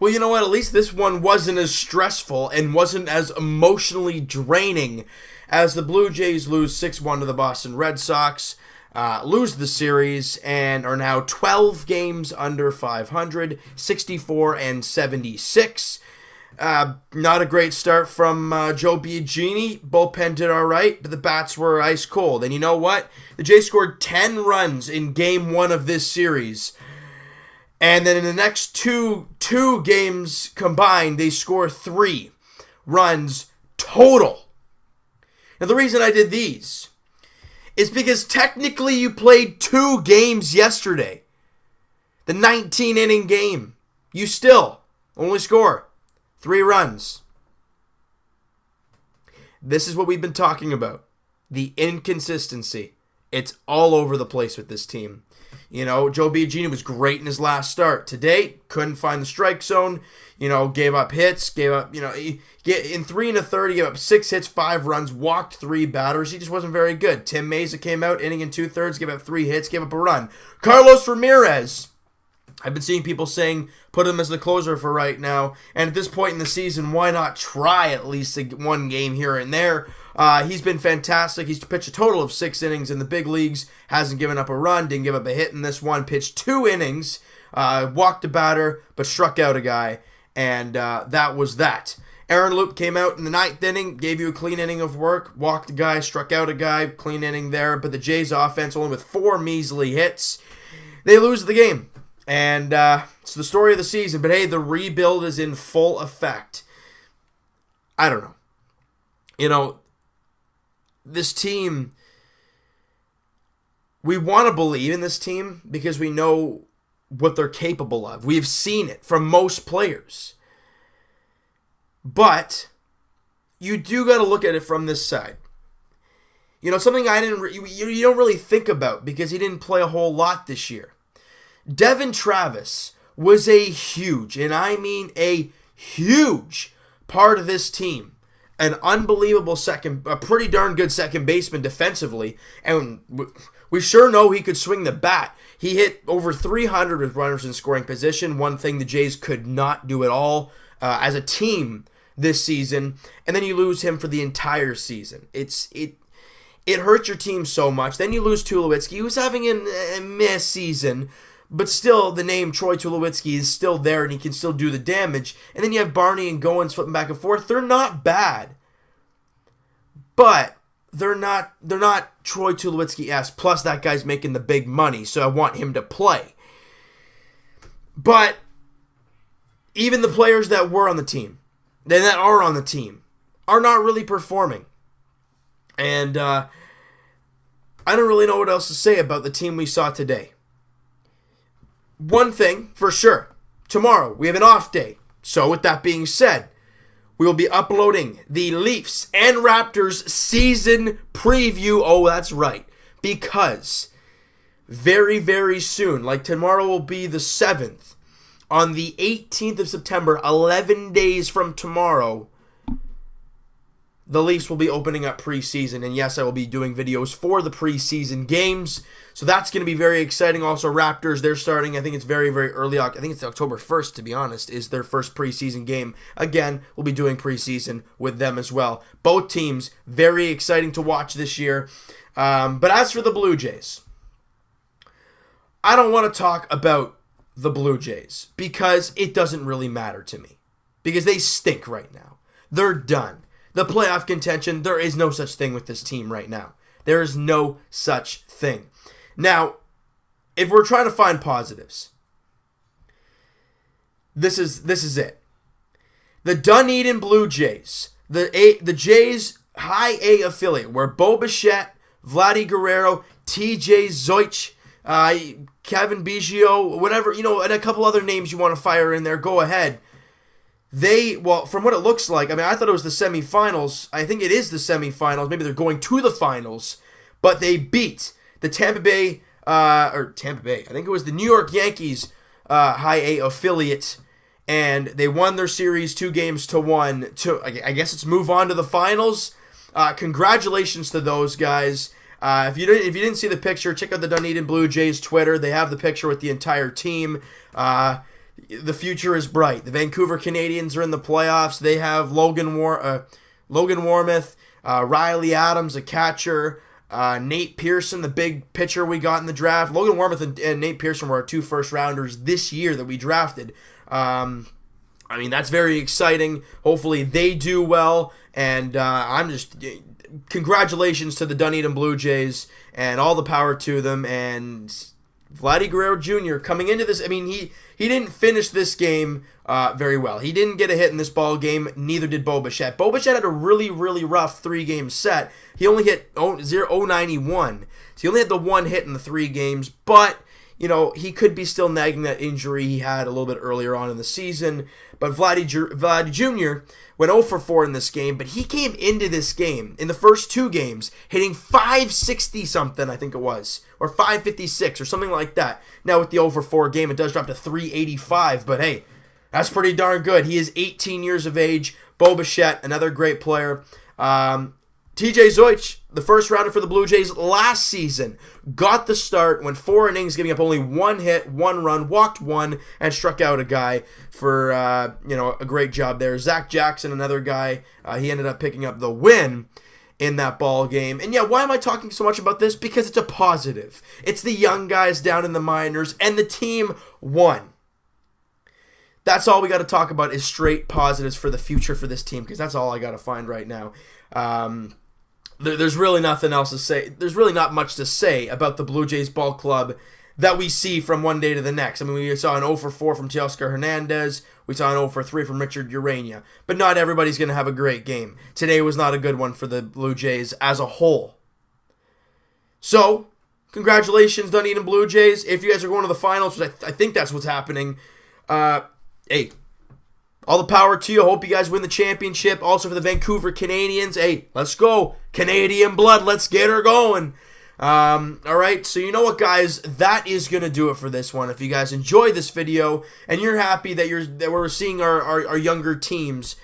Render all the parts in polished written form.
Well, you know what? At least this one wasn't as stressful and wasn't as emotionally draining as the Blue Jays lose 6-1 to the Boston Red Sox, lose the series, and are now 12 games under 500, 64-76. Not a great start from Joe Biagini. Bullpen did all right, but the bats were ice cold. And you know what? The Jays scored 10 runs in Game 1 of this series. And then in the next two games combined, they score 3 runs total. Now, the reason I did these is because technically you played 2 games yesterday. The 19-inning game. You still only score 3 runs. This is what we've been talking about. The inconsistency. It's all over the place with this team. You know, Joe Biagini was great in his last start. Today, couldn't find the strike zone. You know, gave up hits. In 3 1/3, he gave up 6 hits, 5 runs, walked 3 batters. He just wasn't very good. Tim Mesa came out, inning and 2/3, gave up 3 hits, gave up a run. Carlos Ramirez, I've been seeing people saying put him as the closer for right now. And at this point in the season, why not try at least one game here and there? He's been fantastic. He's pitched a total of 6 innings in the big leagues. Hasn't given up a run. Didn't give up a hit in this one. Pitched 2 innings. Walked a batter, but struck out a guy. And that was that. Aaron Loup came out in the 9th inning. Gave you a clean inning of work. Walked a guy. Struck out a guy. Clean inning there. But the Jays offense, only with 4 measly hits, they lose the game. And it's the story of the season. But hey, the rebuild is in full effect. I don't know. You know, this team, we want to believe in this team because we know what they're capable of. We've seen it from most players. But you do got to look at it from this side. You know, something you don't really think about because he didn't play a whole lot this year. Devin Travis was a huge, and I mean a huge part of this team. An unbelievable a pretty darn good second baseman defensively, and we sure know he could swing the bat. He hit over 300 with runners in scoring position, one thing the Jays could not do at all as a team this season, and then you lose him for the entire season. It hurts your team so much. Then you lose Tulowitzki, who's having a meh season, but still, the name Troy Tulowitzki is still there, and he can still do the damage. And then you have Barney and Goins flipping back and forth. They're not bad, but they're not Troy Tulowitzki-esque. Plus, that guy's making the big money, so I want him to play. But even the players that were on the team, that are on the team, are not really performing. And I don't really know what else to say about the team we saw today. One thing for sure, tomorrow we have an off day. So with that being said, we will be uploading the Leafs and Raptors season preview. Oh, that's right. Because very, very soon, like tomorrow will be the 7th, on the 18th of September, 11 days from tomorrow, the Leafs will be opening up preseason. And yes, I will be doing videos for the preseason games. So that's going to be very exciting. Also, Raptors, they're starting, I think it's very, very early. I think it's October 1st, to be honest, is their first preseason game. Again, we'll be doing preseason with them as well. Both teams, very exciting to watch this year. But as for the Blue Jays, I don't want to talk about the Blue Jays because it doesn't really matter to me. Because they stink right now. They're done. The playoff contention, there is no such thing with this team right now. There is no such thing. Now, if we're trying to find positives, this is it. The Dunedin Blue Jays, the Jays High A affiliate, where Bo Bichette, Vladdy Guerrero, TJ Zeuch, Kevin Biggio, whatever, and a couple other names you want to fire in there, go ahead. From what it looks like, I thought it was the semifinals. I think it is the semifinals. Maybe they're going to the finals. But they beat the Tampa Bay. I think it was the New York Yankees High A affiliate. And they won their series 2-1. I guess it's move on to the finals. Congratulations to those guys. If you didn't see the picture, check out the Dunedin Blue Jays Twitter. They have the picture with the entire team. the future is bright. The Vancouver Canadians are in the playoffs. They have Logan Warmouth, Riley Adams, a catcher, Nate Pearson, the big pitcher we got in the draft. Logan Warmouth and Nate Pearson were our 2 first-rounders this year that we drafted. That's very exciting. Hopefully they do well, and congratulations to the Dunedin Blue Jays, and all the power to them, and Vladdy Guerrero Jr. coming into this, he didn't finish this game very well. He didn't get a hit in this ball game, neither did Bo Bichette. Bo Bichette had a really, really rough 3-game set. He only hit 091, so he only had the 1 hit in the 3 games, but he could be still nagging that injury he had a little bit earlier on in the season. But Vladdy Jr. went 0 for 4 in this game, but he came into this game, in the first 2 games, hitting 560-something, I think it was, or 556, or something like that. Now with the 0 for 4 game, it does drop to 385, but hey, that's pretty darn good. He is 18 years of age. Bo Bichette, another great player. TJ Zeuch, the first rounder for the Blue Jays last season, got the start, went 4 innings, giving up only 1 hit, 1 run, walked 1, and struck out a guy for a great job there. Zach Jackson, another guy, he ended up picking up the win in that ball game. And yeah, why am I talking so much about this? Because it's a positive. It's the young guys down in the minors, and the team won. That's all we got to talk about is straight positives for the future for this team, because that's all I got to find right now. There's really nothing else to say. There's really not much to say about the Blue Jays ball club that we see from one day to the next. We saw an 0 for 4 from Teoscar Hernandez. We saw an 0 for 3 from Richard Urania. But not everybody's going to have a great game. Today was not a good one for the Blue Jays as a whole. So, congratulations, Dunedin Blue Jays. If you guys are going to the finals, which I think that's what's happening, hey, all the power to you. Hope you guys win the championship. Also for the Vancouver Canadians, hey, let's go. Canadian blood, let's get her going. All right, so you know what, guys? That is going to do it for this one. If you guys enjoyed this video and you're happy that we're seeing our younger teams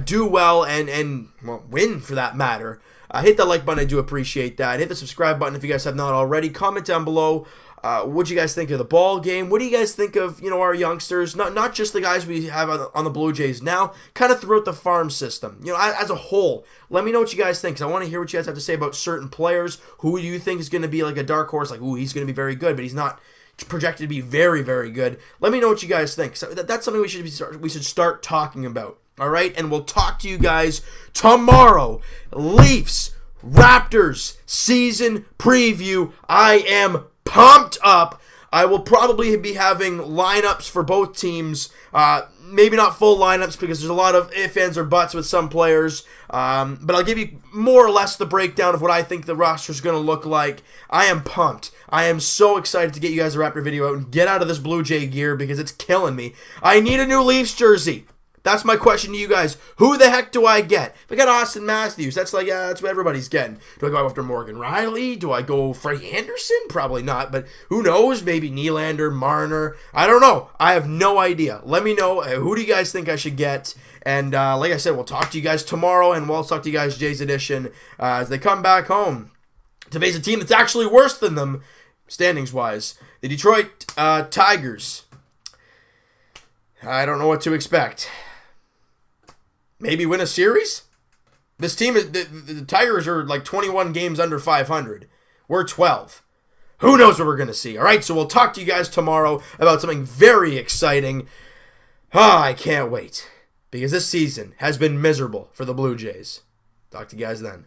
do well and win for that matter, hit the like button. I do appreciate that. Hit the subscribe button if you guys have not already. Comment down below. What do you guys think of the ball game? What do you guys think of our youngsters? Not just the guys we have on the Blue Jays now, kind of throughout the farm system. As a whole. Let me know what you guys think, because I want to hear what you guys have to say about certain players. Who do you think is going to be like a dark horse? Like, ooh, he's going to be very good, but he's not projected to be very, very good. Let me know what you guys think. So that's something we should start talking about. All right, and we'll talk to you guys tomorrow. Leafs, Raptors, season preview. I am pumped up. I will probably be having lineups for both teams. Maybe not full lineups because there's a lot of ifs, ands, or buts with some players. But I'll give you more or less the breakdown of what I think the roster is going to look like. I am pumped. I am so excited to get you guys a Raptor video out and get out of this Blue Jay gear because it's killing me. I need a new Leafs jersey. That's my question to you guys. Who the heck do I get? If I got Austin Matthews, that's what everybody's getting. Do I go after Morgan Riley? Do I go Freddie Anderson? Probably not, but who knows? Maybe Nylander, Marner. I don't know. I have no idea. Let me know. Who do you guys think I should get? And like I said, we'll talk to you guys tomorrow, and we'll talk to you guys Jays Edition as they come back home to face a team that's actually worse than them, standings-wise. The Detroit Tigers. I don't know what to expect. Maybe win a series? This team is the Tigers are like 21 games under 500. We're 12. Who knows what we're going to see? All right, so we'll talk to you guys tomorrow about something very exciting. I can't wait because this season has been miserable for the Blue Jays. Talk to you guys then.